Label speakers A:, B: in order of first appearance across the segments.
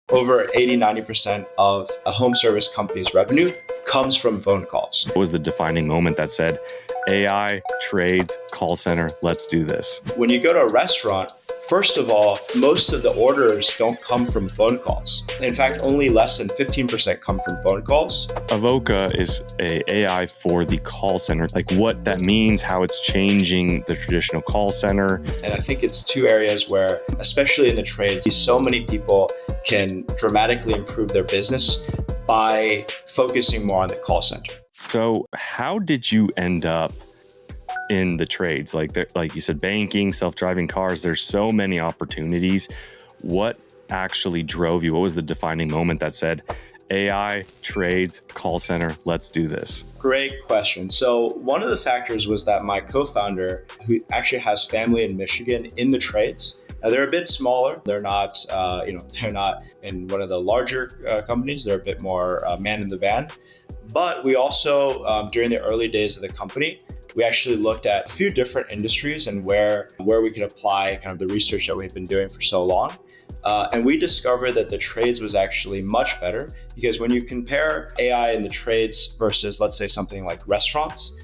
A: Over 80-90% of a home service company's revenue comes from phone calls.
B: What was the defining moment that said, AI, trades, call center, let's do this?
A: When you go to a restaurant, first of all, most of the orders don't come from phone calls. In fact, only less than 15% come from phone calls.
B: Avoca is a AI for the call center, like what that means, how it's changing the traditional call center.
A: And I think it's two areas where, especially in the trades, so many people can dramatically improve their business by focusing more on the call center.
B: So how did you end up in the trades? Like you said, banking, self-driving cars, there's so many opportunities. What actually drove you? What was the defining moment that said, AI, trades, call center, let's do this?
A: Great question. So one of the factors was that my co-founder, who actually has family in Michigan in the trades, now they're a bit smaller. They're not, they're not in one of the larger companies. They're a bit more man in the van. But we also, during the early days of the company, we actually looked at a few different industries and where we could apply kind of the research that we've been doing for so long. And we discovered that the trades was actually much better because when you compare AI in the trades versus, let's say, something like restaurants,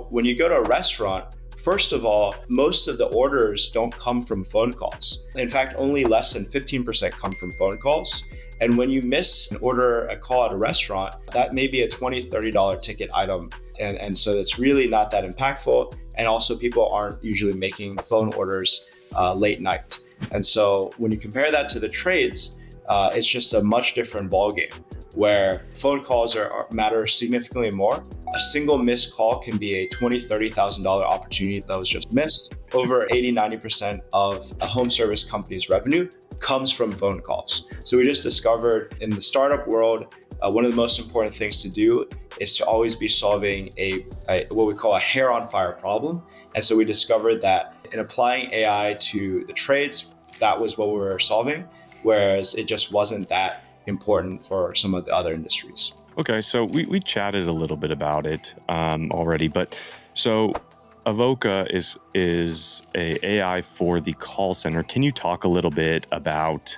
A: when you go to a restaurant, first of all, most of the orders don't come from phone calls. In fact, only less than 15% come from phone calls. And when you miss an order, a call at a restaurant, that may be a $20, $30 ticket item. And so it's really not that impactful. And also people aren't usually making phone orders late night. And so when you compare that to the trades, it's just a much different ballgame where phone calls matter significantly more. A single missed call can be a $20,000, $30,000 opportunity that was just missed. Over 80-90% of a home service company's revenue comes from phone calls. So we just discovered in the startup world, one of the most important things to do is to always be solving what we call a hair on fire problem. And so we discovered that in applying AI to the trades, that was what we were solving, whereas it just wasn't that important for some of the other industries.
B: Okay, so we chatted a little bit about it already, but so Avoca is a AI for the call center. Can you talk a little bit about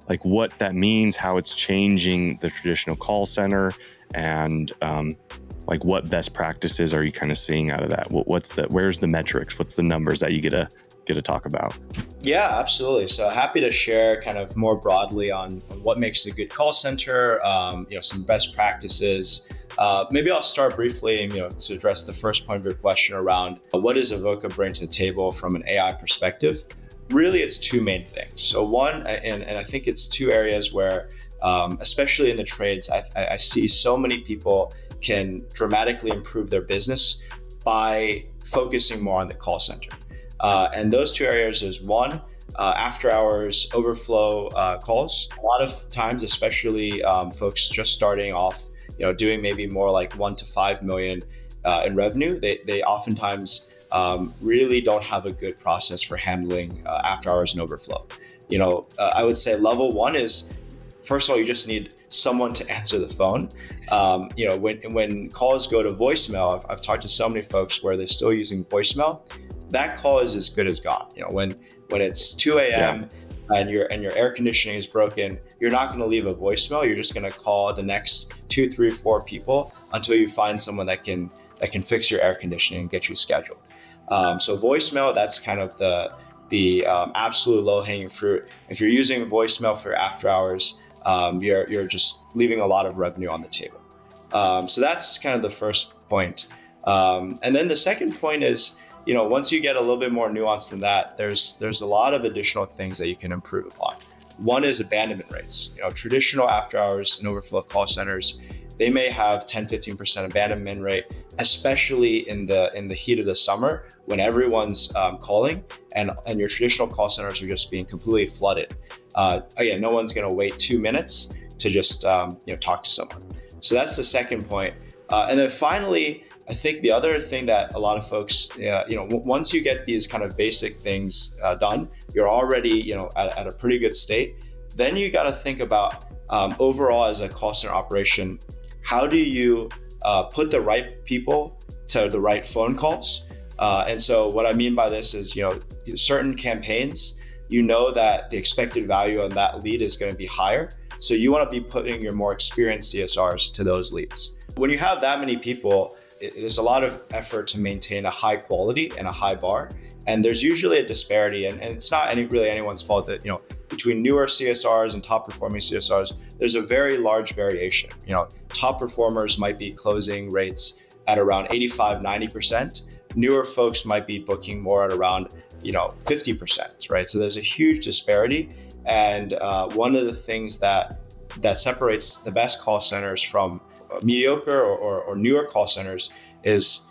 B: like what that means, how it's changing the traditional call center, and like what best practices are you kind of seeing out of that? Where's the metrics? What's the numbers that you get to talk about?
A: Yeah, absolutely. So happy to share kind of more broadly on what makes a good call center, some best practices. Maybe I'll start briefly, to address the first point of your question around what does Avoca bring to the table from an AI perspective? Really, it's two main things. So one, and I think it's two areas where, especially in the trades, I see so many people can dramatically improve their business by focusing more on the call center. And those two areas is one, after hours overflow calls. A lot of times, especially folks just starting off, doing maybe more like 1 to 5 million in revenue, they oftentimes really don't have a good process for handling after hours and overflow. I would say level one is, first of all, you just need someone to answer the phone. When calls go to voicemail, I've talked to so many folks where they're still using voicemail. That call is as good as gone. When it's 2 a.m. and your air conditioning is broken, you're not going to leave a voicemail. You're just going to call the next 2, 3, 4 people until you find someone that can fix your air conditioning and get you scheduled. So voicemail, that's kind of the absolute low hanging fruit. If you're using voicemail for after hours, you're just leaving a lot of revenue on the table. So that's kind of the first point. And then the second point is, once you get a little bit more nuanced than that, there's a lot of additional things that you can improve upon. One is abandonment rates. Traditional after hours and overflow call centers, they may have 10-15% abandonment rate, especially in the heat of the summer when everyone's calling and your traditional call centers are just being completely flooded. Again, no one's going to wait 2 minutes to just talk to someone. So that's the second point. And then finally, I think the other thing that a lot of folks, once you get these kind of basic things done, you're already, at a pretty good state. Then you got to think about overall as a call center operation, how do you put the right people to the right phone calls? And so what I mean by this is, certain campaigns, you know that the expected value on that lead is going to be higher. So you want to be putting your more experienced CSRs to those leads. When you have that many people, there's a lot of effort to maintain a high quality and a high bar. And there's usually a disparity, and it's not really anyone's fault that, between newer CSRs and top performing CSRs, there's a very large variation. Top performers might be closing rates at around 85, 90%. Newer folks might be booking more at around, 50%, right? So there's a huge disparity. And one of the things that separates the best call centers from mediocre or newer call centers is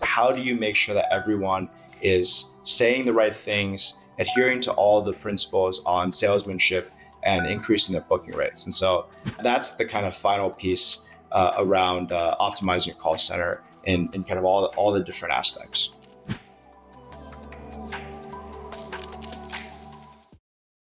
A: how do you make sure that everyone is saying the right things, adhering to all the principles on salesmanship and increasing their booking rates. And so that's the kind of final piece around optimizing your call center in kind of all the different aspects.